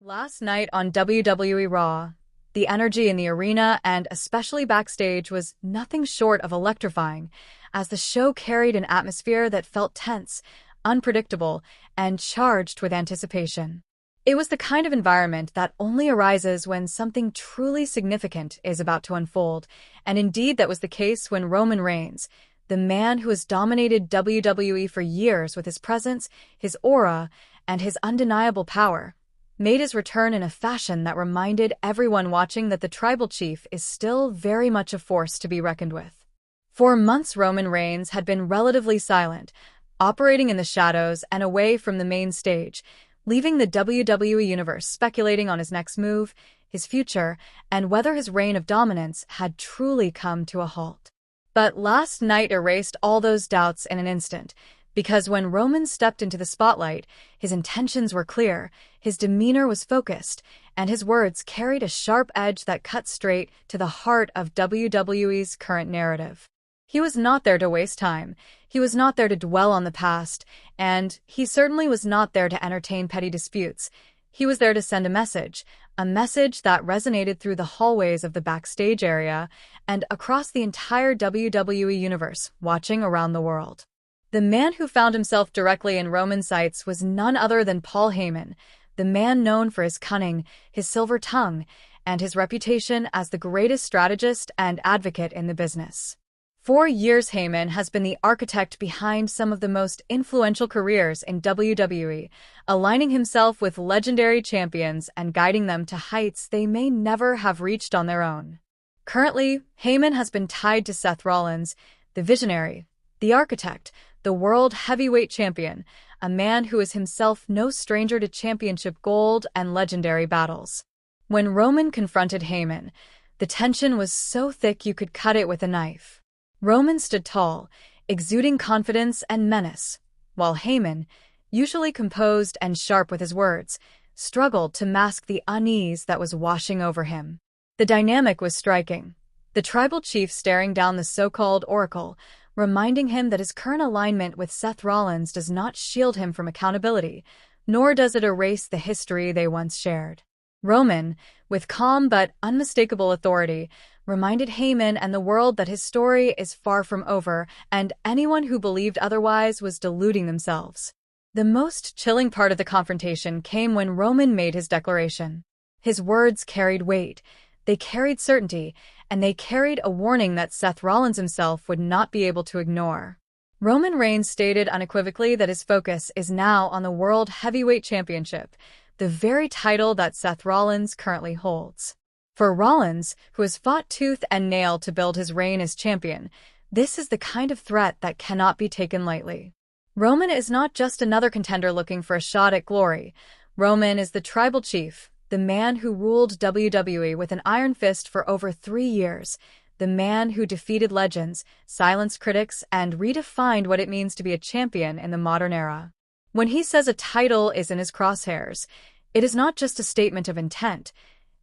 Last night on WWE Raw, the energy in the arena and especially backstage was nothing short of electrifying, as the show carried an atmosphere that felt tense, unpredictable, and charged with anticipation. It was the kind of environment that only arises when something truly significant is about to unfold, and indeed that was the case when Roman Reigns, the man who has dominated WWE for years with his presence, his aura, and his undeniable power, made his return in a fashion that reminded everyone watching that the tribal chief is still very much a force to be reckoned with. For months, Roman Reigns had been relatively silent, operating in the shadows and away from the main stage, leaving the WWE Universe speculating on his next move, his future, and whether his reign of dominance had truly come to a halt. But last night erased all those doubts in an instant, because when Roman stepped into the spotlight, his intentions were clear, his demeanor was focused, and his words carried a sharp edge that cut straight to the heart of WWE's current narrative. He was not there to waste time, he was not there to dwell on the past, and he certainly was not there to entertain petty disputes. He was there to send a message that resonated through the hallways of the backstage area and across the entire WWE universe, watching around the world. The man who found himself directly in Roman's sights was none other than Paul Heyman, the man known for his cunning, his silver tongue, and his reputation as the greatest strategist and advocate in the business. For years, Heyman has been the architect behind some of the most influential careers in WWE, aligning himself with legendary champions and guiding them to heights they may never have reached on their own. Currently, Heyman has been tied to Seth Rollins, the visionary, the architect, the world heavyweight champion, a man who is himself no stranger to championship gold and legendary battles. When Roman confronted Heyman, the tension was so thick you could cut it with a knife. Roman stood tall, exuding confidence and menace, while Heyman, usually composed and sharp with his words, struggled to mask the unease that was washing over him. The dynamic was striking, the tribal chief staring down the so-called oracle, reminding him that his current alignment with Seth Rollins does not shield him from accountability, nor does it erase the history they once shared. Roman, with calm but unmistakable authority, reminded Heyman and the world that his story is far from over, and anyone who believed otherwise was deluding themselves. The most chilling part of the confrontation came when Roman made his declaration. His words carried weight, they carried certainty, and they carried a warning that Seth Rollins himself would not be able to ignore. Roman Reigns stated unequivocally that his focus is now on the World Heavyweight Championship, the very title that Seth Rollins currently holds. For Rollins, who has fought tooth and nail to build his reign as champion, this is the kind of threat that cannot be taken lightly. Roman is not just another contender looking for a shot at glory. Roman is the tribal chief, the man who ruled WWE with an iron fist for over 3 years, the man who defeated legends, silenced critics, and redefined what it means to be a champion in the modern era. When he says a title is in his crosshairs, it is not just a statement of intent,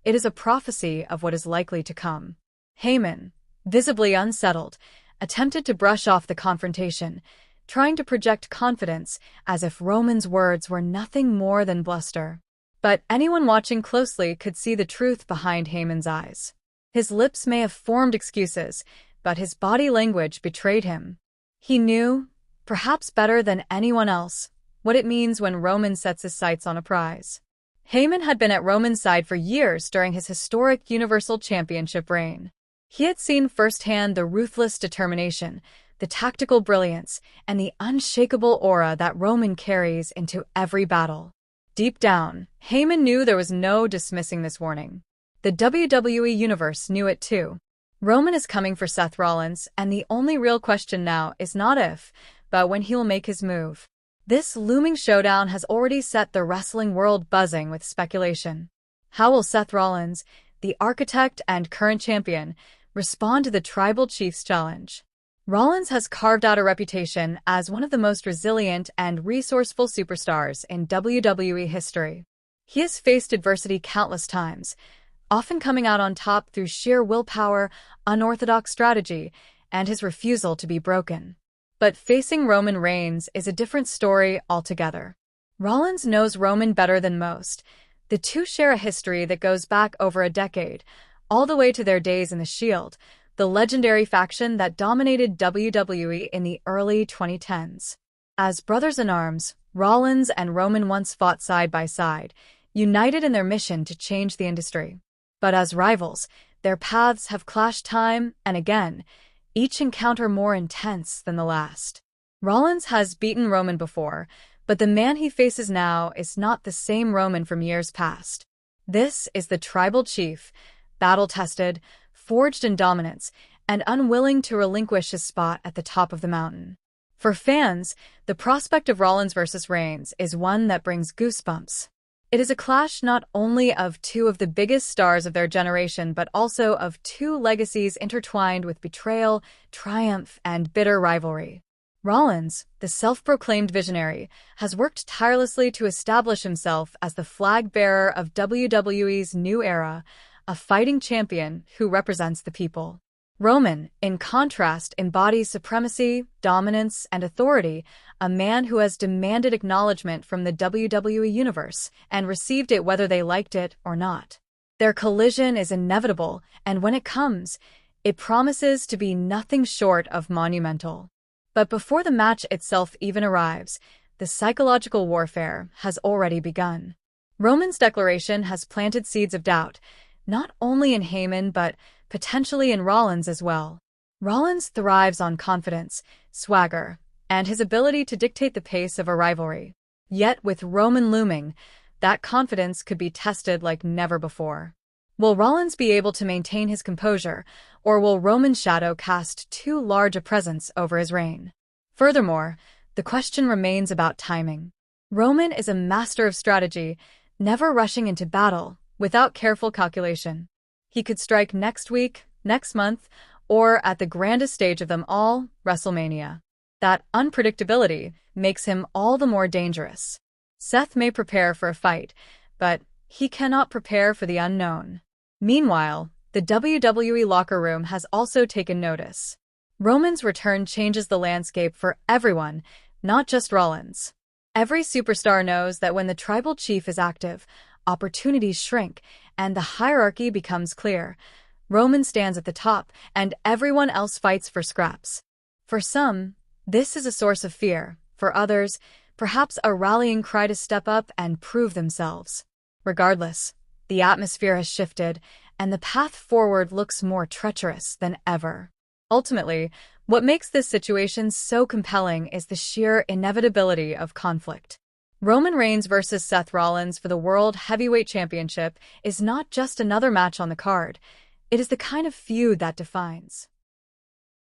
it is a prophecy of what is likely to come. Heyman, visibly unsettled, attempted to brush off the confrontation, trying to project confidence as if Roman's words were nothing more than bluster. But anyone watching closely could see the truth behind Heyman's eyes. His lips may have formed excuses, but his body language betrayed him. He knew, perhaps better than anyone else, what it means when Roman sets his sights on a prize. Heyman had been at Roman's side for years during his historic Universal Championship reign. He had seen firsthand the ruthless determination, the tactical brilliance, and the unshakable aura that Roman carries into every battle. Deep down, Heyman knew there was no dismissing this warning. The WWE Universe knew it too. Roman is coming for Seth Rollins, and the only real question now is not if, but when he'll make his move. This looming showdown has already set the wrestling world buzzing with speculation. How will Seth Rollins, the architect and current champion, respond to the tribal chief's challenge? Rollins has carved out a reputation as one of the most resilient and resourceful superstars in WWE history. He has faced adversity countless times, often coming out on top through sheer willpower, unorthodox strategy, and his refusal to be broken. But facing Roman Reigns is a different story altogether. Rollins knows Roman better than most, The two share a history that goes back over a decade, all the way to their days in the Shield, the legendary faction that dominated WWE in the early 2010s. As brothers-in-arms, Rollins and Roman once fought side by side, united in their mission to change the industry. But as rivals, their paths have clashed time and again, each encounter more intense than the last. Rollins has beaten Roman before, but the man he faces now is not the same Roman from years past. This is the tribal chief, battle-tested, forged in dominance, and unwilling to relinquish his spot at the top of the mountain. For fans, the prospect of Rollins versus Reigns is one that brings goosebumps. It is a clash not only of two of the biggest stars of their generation, but also of two legacies intertwined with betrayal, triumph, and bitter rivalry. Rollins, the self-proclaimed visionary, has worked tirelessly to establish himself as the flag-bearer of WWE's new era, a fighting champion who represents the people. Roman, in contrast, embodies supremacy, dominance, and authority, a man who has demanded acknowledgement from the WWE Universe and received it whether they liked it or not. Their collision is inevitable, and when it comes, it promises to be nothing short of monumental. But before the match itself even arrives, the psychological warfare has already begun. Roman's declaration has planted seeds of doubt, not only in Heyman but potentially in Rollins as well. Rollins thrives on confidence, swagger, and his ability to dictate the pace of a rivalry. Yet with Roman looming, that confidence could be tested like never before. Will Rollins be able to maintain his composure, or will Roman's shadow cast too large a presence over his reign? Furthermore, the question remains about timing. Roman is a master of strategy, never rushing into battle without careful calculation. He could strike next week, next month, or at the grandest stage of them all, WrestleMania. That unpredictability makes him all the more dangerous. Seth may prepare for a fight, but he cannot prepare for the unknown. Meanwhile, the WWE locker room has also taken notice. Roman's return changes the landscape for everyone, not just Rollins. Every superstar knows that when the tribal chief is active, opportunities shrink, and the hierarchy becomes clear. Roman stands at the top, and everyone else fights for scraps. For some, this is a source of fear. For others, perhaps a rallying cry to step up and prove themselves. Regardless, the atmosphere has shifted, and the path forward looks more treacherous than ever. Ultimately, what makes this situation so compelling is the sheer inevitability of conflict. Roman Reigns versus Seth Rollins for the World Heavyweight Championship is not just another match on the card. It is the kind of feud that defines